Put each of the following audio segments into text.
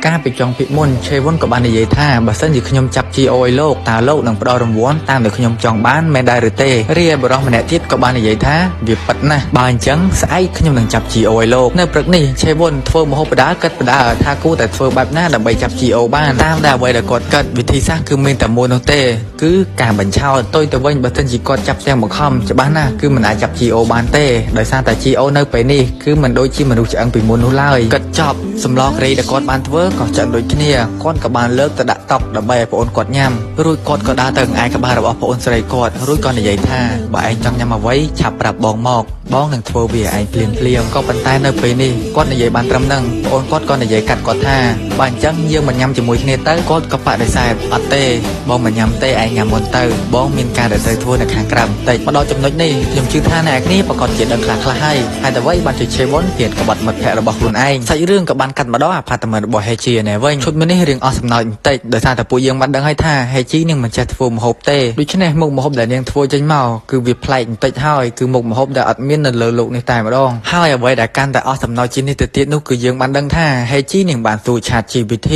ការពីចុងពីមុនឆេវុនក៏បាននិយាយថាបើសិនជាខ្ញុំចាប់ GO ឲ្យលោកតើលោកនឹងផ្ដល់រង្វាន់តាមដែលខ្ញុំចង់បានមែនដែរឬទេរីឯបរិសម្នាក់ទៀតក៏បាននិយាយថាវាពិតណាស់បើអញ្ចឹងស្អែកខ្ញុំនឹងចាប់ GO ឲ្យលោកនៅព្រឹកនេះឆេវុនធ្វើមហូបបដាគិតបដាថាគួរតែធ្វើបែបណាដើម្បីចាប់ GO បានតាមដែលអ្វីដែលគាត់គិតវិធីសាស្ត្រគឺមានតែមួយនោះទេគឺការបញ្ឆោតទុយទៅវិញបើសិនជាគាត់ចាប់ទាំងបង្ខំច្បាស់ណាស់គឺមិនអាចចាប់ GO បានទេដោយសារតែ GO នៅពេលនេះគឺមិនដូចជាមនុស្សឆ្អឹងពីមុននោះឡើយគិតចប់សម្លករីដែលគាត់បានធ្វើក៏ឆ្អឹងដូចគ្នាគាត់ក៏បានលើកទៅដាក់តុដើម្បីឲ្យប្អូនគាត់ញ៉ាំរួចគាត់ក៏ដើរទៅឯក្បាលរបស់ប្អូនស្រីគាត់រួចក៏និយាយថាបើឯងចង់ញ៉ាំអ្វីឆាប់ប្រាប់បងមកបងនឹងធ្វើវាឯងភ្លាមក៏ប៉ុន្តែនៅពេលនេះគាត់និយាយបានត្រឹមហ្នឹងប្អូនគាត់ក៏និយាយកាត់គាត់ថាបើអញ្ចឹងយើងមិនញ៉ាំជាមួយគ្នាទៅគាត់ក៏បដិសេធអត់ទេបងមិនញ៉ាំទេឯងញ៉ាំមុនទៅបងមានការដែលត្រូវធ្វើនៅខាងក្រៅបន្តិចមកដល់ចំណុចនេះខ្ញុំជឿថាអ្នកគ្នាប្រកាសជាដឹងខ្លះហើយហើយតែអ្វីបានជួយឆេវុនទៀតក្បត់មិត្តភក្តិរបស់ខ្លួនឯងសាច់រឿងក៏បានកាត់មកដល់អាផាតមិនរបស់ហេជីណែវិញឈុតមួយនេះរឿងអស់សំណើចបន្តិចដោយសារតែពួកយើងបានដឹងហើយថាហេជីនឹងមិនចេះធ្វើម្ហូបទេដូច្នេះមុខម្ហូបដែលនាងធ្វើចេញមកគឺវាប្លែកបន្តិចហើយគឺមុខម្ហូបដែលអត់មាននៅលើលោកនេះតែម្ដងហើយអ្វីដែលកាន់តែអស់សំណើចជាងនេះទៅទៀតនោះគឺយើងបានដឹងថាហេជីនឹងបានសួរ ChatGPT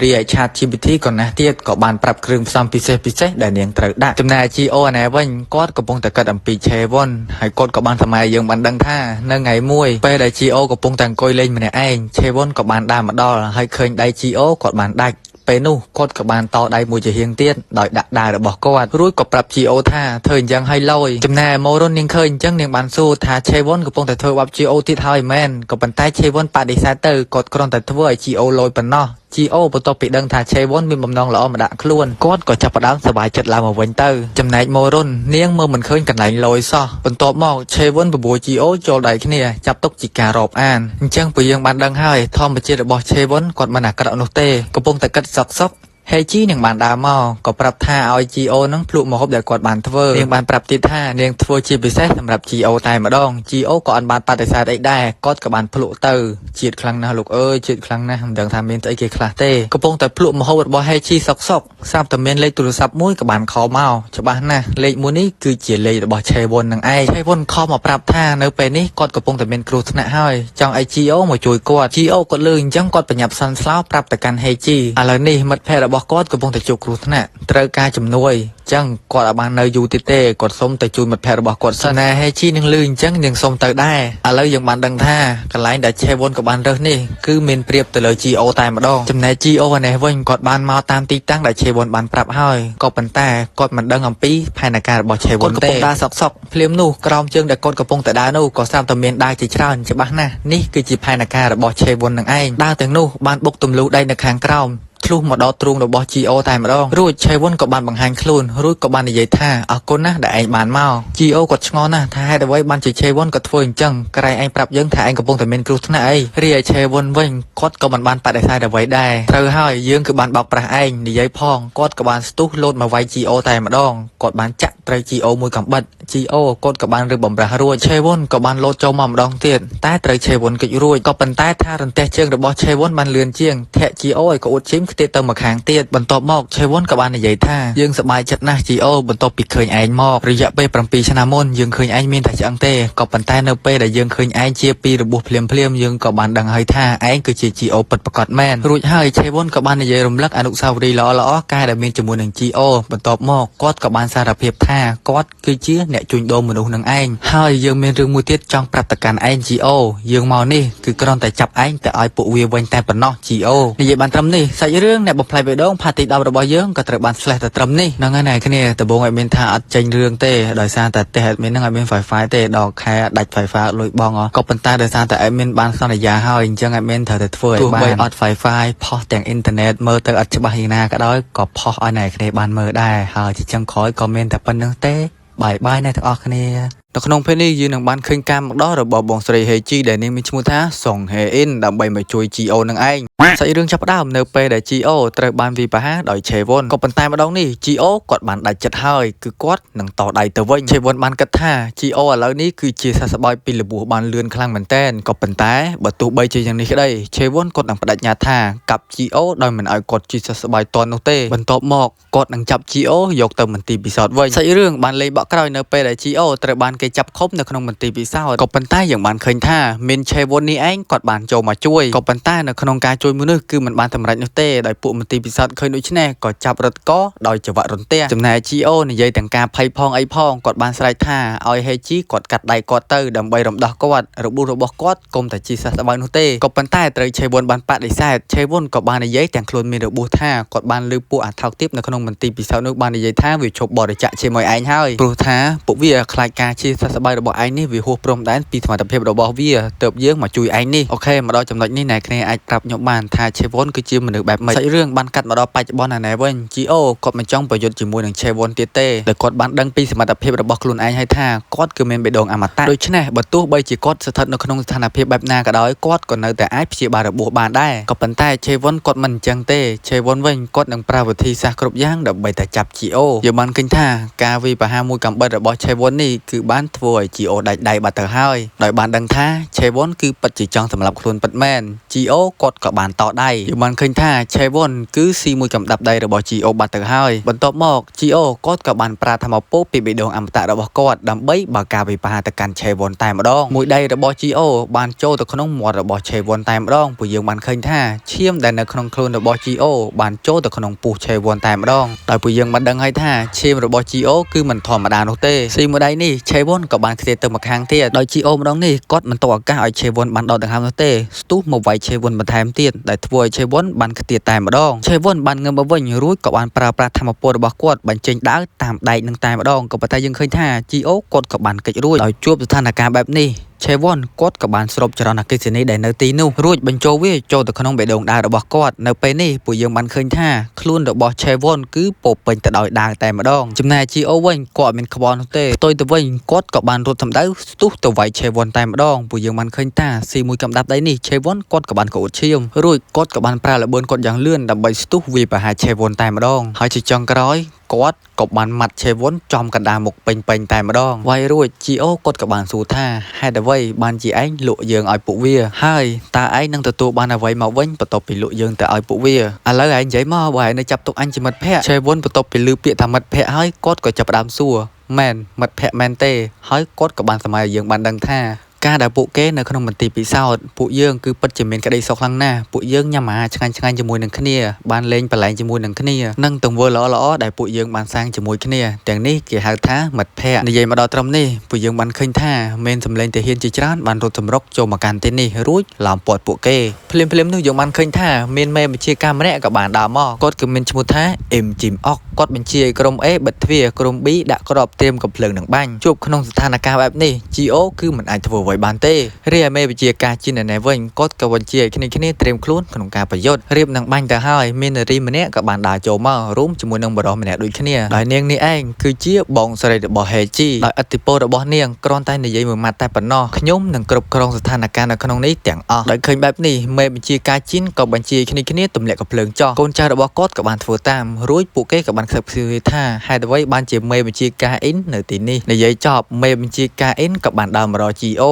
រីឯ ChatGPT ក៏ណាស់ទៀតក៏បានប្រាប់គ្រឿងផ្សំពិសេសដែលនាងត្រូវដាក់ចំណែក GO ណែវិញគាត់កំពុងតែគិតអំពីឆេវុនហើយគាត់ក៏បានសម័យយើងបានដឹងថានៅថ្ងៃមួយពេលដែល GO កំពុងតែអង្គុយលេងម្នាក់ឯងឆេវុនក៏បានដើរមកដល់ហើយឃើញដៃ GO គាត់បានដាច់ពេលនោះគាត់ក៏បានតដៃមួយជាហៀងទៀតដោយដាក់ដាវរបស់គាត់រួចក៏ប្រាប់ GO ថាធ្វើអញ្ចឹងឲ្យលយចំណែកម៉ូរុននាងឃើញអញ្ចឹងនាងបានសួរថាឆេវុនកំពុងតែធ្វើបាប GO ទៀតហើយមែនក៏ប៉ុន្តែឆេវុនបដិសេធទៅគាត់គ្រាន់តែធ្វើឲ្យ GO លយប៉ុណ្ណោះGO បន្ទាប់ពីដឹងថាឆេវុនមានបំណងល្អមកដាក់ខ្លួនគាត់ក៏ចាប់ផ្ដើមសប្បាយចិត្តឡើងមកវិញទៅចំណែកម៉ូរុននាងមើលមិនឃើញកន្លែងលយសោះបន្ទាប់មកឆេវុនបបួល GO ចូលដៃគ្នាចាប់ទុកជាការរាប់អានអញ្ចឹងពួកយើងបានដឹងហើយធម្មជាតិរបស់ឆេវុនគាត់មិនអាក្រក់នោះទេកំពុងតែគិតសក់ហេជីនឹងបានដើរមកក៏ប្រាប់ថាឲ្យ GO នឹងភ្លក់ម្ហូបដែលគាត់បានធ្វើនាងបានប្រាប់ទៀតថានាងធ្វើជាពិសេសសម្រាប់ GO តែម្ដង GO ក៏អត់បានបដិសេធអីដែរគាត់ក៏បានភ្លក់ទៅជាតិខ្លាំងណាស់លោកអើយជាតិខ្លាំងណាស់មិនដឹងថាមានស្អីគេខ្លះទេកំពុងតែភ្លក់ម្ហូបរបស់ហេជីសក់ស្រាប់តែមានលេខទូរស័ព្ទមួយក៏បានខលមកច្បាស់ណាស់លេខមួយនេះគឺជាលេខរបស់ឆេវុននឹងឯងឆេវុនខលមកប្រាប់ថានៅពេលនេះគាត់កំពុងតែមានគ្រោះថ្នាក់ហើយចង់ឲ្យ GO មកជួយគាត់ GO គាត់លឺអញ្ចឹងគាត់បញ្ញាប់សាន់ស្លោប្រាប់ទៅកាន់ហេជីឥឡូវនេះមិត្តភក្តិរបស់គាត់កំពុងតែជួបគ្រោះថ្នាក់ត្រូវការជំនួយអញ្ចឹងគាត់អាចបាននៅយូរទៀតទេគាត់សុំទៅជួយមិត្តភក្តិរបស់គាត់សិនណាហេជីនឹងលឺអញ្ចឹងនាងសុំទៅដែរឥឡូវយើងបានដឹងថាកន្លែងដែលឆេវុនក៏បានរើសនេះគឺមានប្រៀបទៅលើ GO តែម្ដងចំណែក GO នេះវិញគាត់បានមកតាមទីតាំងដែលឆេវុនបានប្រាប់ហើយក៏ប៉ុន្តែគាត់មិនដឹងអំពីផែនការរបស់ឆេវុនទេគាត់កំពុងដើរសក់ភ្លាមនោះក្រោមជើងដែលគាត់កំពុងតែដើរនោះក៏ស្រាប់តែមានដាវជាច្រើនច្បាស់ណាស់នេះគឺជាផែនការរបស់ឆេវុននឹងឯងដាវទាំងនោះបានបុកទម្លុះដៃនៅខាងក្រោមឆ្លុះមកដល់ទ្រូងរបស់ GO តែម្ដងរួចឆេវុនក៏បានបង្ហាញខ្លួនរួចក៏បាននិយាយថាអរគុណណាស់ដែលឯងបានមក GO គាត់ឆ្ងល់ណាស់ថាហេតុអ្វីបានជាឆេវុនក៏ធ្វើអញ្ចឹងក្រែងឯងប្រាប់យើងថាឯងកំពុងតែមានគ្រោះថ្នាក់អីរីឯឆេវុនវិញគាត់ក៏មិនបានបដិសេធអ្វីដែរត្រូវហើយយើងគឺបានបោកប្រាស់ឯងនិយាយផងគាត់ក៏បានស្ទុះលោតមកវាយ GO តែម្ដងគាត់បានចាក់ត្រូវ GO មួយកំបិត GO គាត់ក៏បានរឹបបំរាស់រួចឆេវុនក៏បានលោតចូលមកម្ដងទៀតតែត្រូវឆេវុនគេចរួចក៏ប៉ុន្តែថារន្ទះជើងរបស់ឆេវុនបានលឿនជាងធាក់ GO ឲ្យក៏អួតឈីមខ្ទាតទៅមកខាងទៀតបន្ទាប់មកឆេវុនក៏បាននិយាយថាយើងសប្បាយចិត្តណាស់ GO បន្ទាប់ពីឃើញឯងមករយៈពេល7ឆ្នាំមុនយើងឃើញឯងមានតែឆ្អឹងទេក៏ប៉ុន្តែនៅពេលដែលយើងឃើញឯងជាពីរបួសភ្លាមយើងក៏បានដឹងហើយថាឯងគឺជា GO ពិតប្រាកដមែនរួចហើយឆេវុនក៏បាននិយាយរំលឹកអនុស្សាវរីយ៍ល្អៗកាលដែលមានជាមួយនឹង GO បន្ទាប់មកគាត់ក៏បានសារភាពថាគាត់គឺជាអ្នកជួញដូរមនុស្សនឹងឯងហើយយើងមានរឿងមួយទៀតចង់ប្រាប់ទៅកាន់ឯង GO យើងមកនេះគឺគ្រាន់តែចាប់ឯងទៅឲ្យពួកវាវិញតែប៉ុណ្ណោះ GO និយាយបានត្រឹមនេះសាច់រឿងអ្នកបំផ្លាញបេះដូងផាទី10របស់យើងក៏ត្រូវបានឆ្លេះទៅត្រឹមនេះហ្នឹងហើយអ្នកគ្នាដំបូងឲ្យមានថាអត់ចេញរឿងទេដោយសារតែផ្ទះមានហ្នឹងឲ្យមាន Wi-Fi ទេដល់ខែដាច់ Wi-Fi លុយបងក៏ប៉ុន្តែដោយសារតែឲ្យមានបានសន្យាហើយអញ្ចឹងឲ្យមានត្រូវតែធ្វើឲ្យបានទោះបីអត់ Wi-Fi ផុសទាំងអ៊ីនធឺណិតមើលទៅអត់ច្បាស់យ៉ាងណាក៏ដោយក៏ផុសឲ្យអ្នកគ្នាបានមើលដែរហើយជាចឹងក្រោយក៏មានតែប៉ុណ្្នឹងទេបាយអ្នកទាំងអស់គ្នានៅក្នុងពេលនេះយើងនឹងបានឃើញការមកដល់របស់បងស្រីហេជីដែលនាងមានឈ្មោះថាសុងហេអ៊ីនដើម្បីមកជួយ GO នឹងឯងសាច់រឿងចាប់ផ្ដើមនៅពេលដែល GO ត្រូវបានវាយប្រហារដោយឆេវុនក៏ប៉ុន្តែម្ដងនេះ GO គាត់បានដាច់ចិត្តហើយគឺគាត់នឹងតដៃទៅវិញឆេវុនបានគិតថា GO ឥឡូវនេះគឺជាសះស្បើយពីរបួសបានលឿនខ្លាំងមែនតើក៏ប៉ុន្តែបើទោះបីជាយ៉ាងនេះក្តីឆេវុនគាត់នឹងបដិញ្ញាថាកាប់ GO ដោយមិនឲ្យគាត់ជាសះស្បើយតន់នោះទេបន្ទាប់មកគាត់នឹងចាប់ GO យកទៅមន្ទីរពិសោធន៍វិញសាច់រឿងបានលេងបកក្រោយនៅពេលដែល GO ត្រូវបានគេ គេចាប់ខុំនៅក្នុងមន្ទីរពិសោធន៍ក៏ប៉ុន្តែយើងបានឃើញថាមានឆេវុននេះឯងគាត់បានចូលមកជួយក៏ប៉ុន្តែនៅក្នុងការជួយមួយនេះគឺមិនបានសម្រេចនោះទេដោយពួកមន្ទីរពិសោធន៍ឃើញដូច្នេះក៏ចាប់រត់កដោយចង្វាក់រន្ទះចំណែក GO និយាយទាំងការភ័យផងអីផងគាត់បានស្រែកថាឲ្យ Heiji គាត់កាត់ដៃគាត់ទៅដើម្បីរំដោះគាត់របួសរបស់គាត់កុំតែជាសះស្បើយនោះទេក៏ប៉ុន្តែត្រូវឆេវុនបានបដិសេធឆេវុនក៏បាននិយាយទាំងខ្លួនមានរបួសថាគាត់បានលើពួកអាថោកទាបនៅក្នុងមន្ទីរពិសោធន៍នោះបាននិយាយថាវាឈប់បរិច្ចាគជាមួយឯងហើយព្រោះថាពួកវាខ្លាចការជាសះស្បើយរបស់ឯងនេះវាហួសព្រំដែនពីសមត្ថភាពរបស់វាទៅយើងមកជួយឯងនេះអូខេមកដល់ចំណុចនេះអ្នកគ្នាអាចប្រាប់ខ្ញុំបានថាឆេវុនគឺជាមនុស្សបែបម៉េចសាច់រឿងបានកាត់មកដល់បច្ចុប្បន្នណែវិញ GO គាត់មិនចង់ប្រយុទ្ធជាមួយនឹងឆេវុនទៀតទេដោយគាត់បានដឹងពីសមត្ថភាពរបស់ខ្លួនឯងហើយថាគាត់គឺមានបេះដូងអមតៈដូច្នេះបើទោះបីជាគាត់ស្ថិតនៅក្នុងស្ថានភាពបែបណាក៏ដោយគាត់ក៏នៅតែអាចព្យាបាលរបួសបានដែរក៏ប៉ុន្តែឆេវុនគាត់មិនអញ្ចឹងទេឆេវុនវិញគាត់នឹងប្រើវិធីសាស្ត្រគ្រប់យ៉ាងដើម្បីតែចាប់ GO យើងបានឃើញថាការវាយប្រហារមួយកំបិតរបស់ឆេវុននេះគឺបានធ្វើឲ្យ GO ដាច់ដៃបាត់ទៅហើយដោយបានដឹងថាឆេវុនគឺពិតជាចង់សម្លាប់ខ្លួនពិតមែន GO គាត់ក៏បានតដៃយើងបានឃើញថាឆេវុនគឺស៊ីមួយកំដាប់ដៃរបស់ GO បាត់ទៅហើយបន្ទាប់មក GO គាត់ក៏បានប្រើធម្មពលពីបេះដូងអមតៈរបស់គាត់ដើម្បីបើកការវាយប្រហារទៅកាន់ឆេវុនតែម្ដងមួយដៃរបស់ GO បានចូលទៅក្នុងមាត់របស់ឆេវុនតែម្ដងពួកយើងបានឃើញថាឈាមដែលនៅក្នុងខ្លួនរបស់ GO បានចូលទៅក្នុងពោះឆេវុនតែម្ដងដោយពួកយើងបានដឹងហើយថាឈាមរបស់ GO គឺមិនធម្មតានោះទេស៊ីមួយដៃនេះឆេវុនក៏បានខ្ទាតទៅម្ខាងទៀតដោយ GO ម្ដងនេះគាត់មិនតោះឱកាសឲ្យឆេវុនបានដកដង្ហើមនោះទេស្ទុះមកវាយឆេវុនបន្ថែមទៀតដែលធ្វើឲ្យឆេវុនបានខ្ទាតតែម្ដងឆេវុនបានងើបមកវិញរួចក៏បានប្រើប្រាស់ធម្មពលរបស់គាត់បញ្ចេញដាវតាមដែកនឹងតែម្ដងក៏ប៉ុន្តែយើងឃើញថា GO គាត់ក៏បានគេចរួចដោយជួបស្ថានភាពបែបនេះឆេវុនគាត់ក៏បានស្រូបចរន្តអគ្គិសនីដែលនៅទីនោះរួចបញ្ចូលវាចូលទៅក្នុងបេះដូងដាវរបស់គាត់នៅពេលនេះពួកយើងបានឃើញថាខ្លួនរបស់ឆេវុនគឺពោពេញទៅដោយដាវតែម្ដងចំណែក GO វិញគាត់អត់មានក្បត់នោះទេផ្ទុយទៅវិញគាត់ក៏បានរត់សម្ដៅស្ទុះទៅវាយឆេវុនតែម្ដងពួកយើងបានឃើញថាស៊ីមួយកំដាប់ដៃនេះឆេវុនគាត់ក៏បានកូតឈាមរួចគាត់ក៏បានប្រើល្បឿនគាត់យ៉ាងលឿនដើម្បីស្ទុះវាយប្រហារឆេវុនតែម្ដងហើយជាចុងក្រោយគាត់ក៏បានម៉ាត់ឆេវុនចំកណ្ដាលមុខពេញតែម្ដងវាយរួច GO គាត់ក៏បានសួរថាហេតុអ្វីបានជាឯងលក់យើងឲ្យពួកវាហើយតើឯងនឹងទទួលបានអ្វីមកវិញបន្ទាប់ពីលក់យើងទៅឲ្យពួកវាឥឡូវឯងនិយាយមកបើឯងនៅចាប់ទុកអញជាមិត្តភក្តិឆេវុនបន្ទាប់ពីឮពាក្យថាមិត្តភក្តិហើយគាត់ក៏ចាប់ផ្ដើមសួរមែនមិត្តភក្តិមែនទេហើយគាត់ក៏បានសម័យយើងបានដឹងថាការដែលពួកគេនៅក្នុងមន្ទីរពិសោធន៍ពួកយើងគឺពិតជាមានក្តីសុខខ្លាំងណាស់ពួកយើងញ៉ាំអាហារឆ្ងាញ់ៗជាមួយនឹងគ្នាបានលេងប្រឡែងជាមួយនឹងគ្នានិងទង្វើល្អៗដែលពួកយើងបានសាងជាមួយគ្នាទាំងនេះគេហៅថាមិត្តភក្តិនិយាយមកដល់ត្រឹមនេះពួកយើងបានឃើញថាមានសម្លេងទាហានជាច្រើនបានរត់សម្រុកចូលមកកាន់ទីនេះរួចឡោមព័ទ្ធពួកគេភ្លាមនោះយើងបានឃើញថាមានមេបញ្ជាការម្នាក់ក៏បានដើរមកគាត់គឺមានឈ្មោះថាអ៊ីមជីមអុកគាត់បញ្ជាឲ្យក្រុម A បិទទ្វារក្រុម B ដាក់គ្រាប់ត្រៀមកំភ្លើងនឹងបាញ់ជួបក្នុងស្ថានភាពបែបនេះ GO គឺមិនអាចធ្វើអ្វីបានទេរីឯមេវិជាការជីនណែវិញគាត់ក៏បញ្ជាឲ្យគ្នាត្រៀមខ្លួនក្នុងការប្រយុទ្ធរៀបនឹងបាញ់ទៅហើយមាននារីម្នាក់ក៏បានដើរចូលមករួមជាមួយនឹងបរិសម្នាក់ដូចគ្នាដោយនាងនេះឯងគឺជាបងស្រីរបស់ Heiji ដោយឥទ្ធិពលរបស់នាងគ្រាន់តែនិយាយមួយម៉ាត់តែប៉ុណ្ណោះខ្ញុំនឹងគ្រប់គ្រងស្ថានភាពនៅក្នុងនេះទាំងអស់ដោយឃើញបែបនេះមេបញ្ជាការជីនក៏បញ្ជាឲ្យគ្នាទម្លាក់កំភ្លើងចោះកូនចៅរបស់គាត់ក៏បានធ្វើតាមរួចពួកគេក៏បានខ្សឹបខ្សៀវថាហេតុអ្វីបានជាមេបញ្ជាការអ៊ីននៅទីនេះនិយាយចប់មេបញ្ជាការអ៊ីនក៏បានដើរមករក GO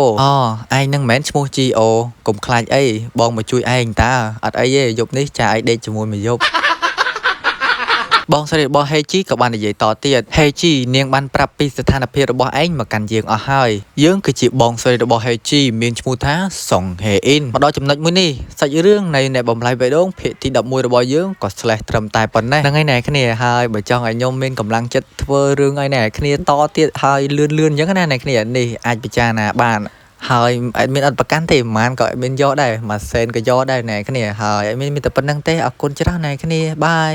ឯងនឹងមិនមែនឈ្មោះ GO កុំខ្លាចអីបងមកជួយឯងតើអត់អីទេយប់នេះចាឯងដេកជាមួយមួយយប់បងស្រីរបស់ Heiji ក៏បាននិយាយតទៀត Heiji នាងបានប្រាប់ពីស្ថានភាពរបស់ឯងមកកាន់យើងអស់ហើយយើងគឺជាបងស្រីរបស់ Heiji មានឈ្មោះថាសុងហេអ៊ីនមកដល់ចំណុចមួយនេះសាច់រឿងនៃអ្នកបំផ្លាញបេះដូងភាគទី11របស់យើងក៏ឆ្លេះត្រឹមតែប៉ុណ្ណេះហ្នឹងឯណែគ្នាហើយបើចង់ឲ្យខ្ញុំមានកម្លាំងចិត្តធ្វើរឿងឲ្យណែគ្នាតទៀតហើយលឿនអញ្ចឹងណាណែគ្នានេះអាចពិចារណាបានហើយអត់មានអត់ប្រកាន់ទេប្រហែលក៏អត់មានយកដែរមួយសេនក៏យកដែរណែគ្នាហើយអត់មានតែប៉ុណ្្នឹងទេអរគុណច្រើនណែគ្នាបាយ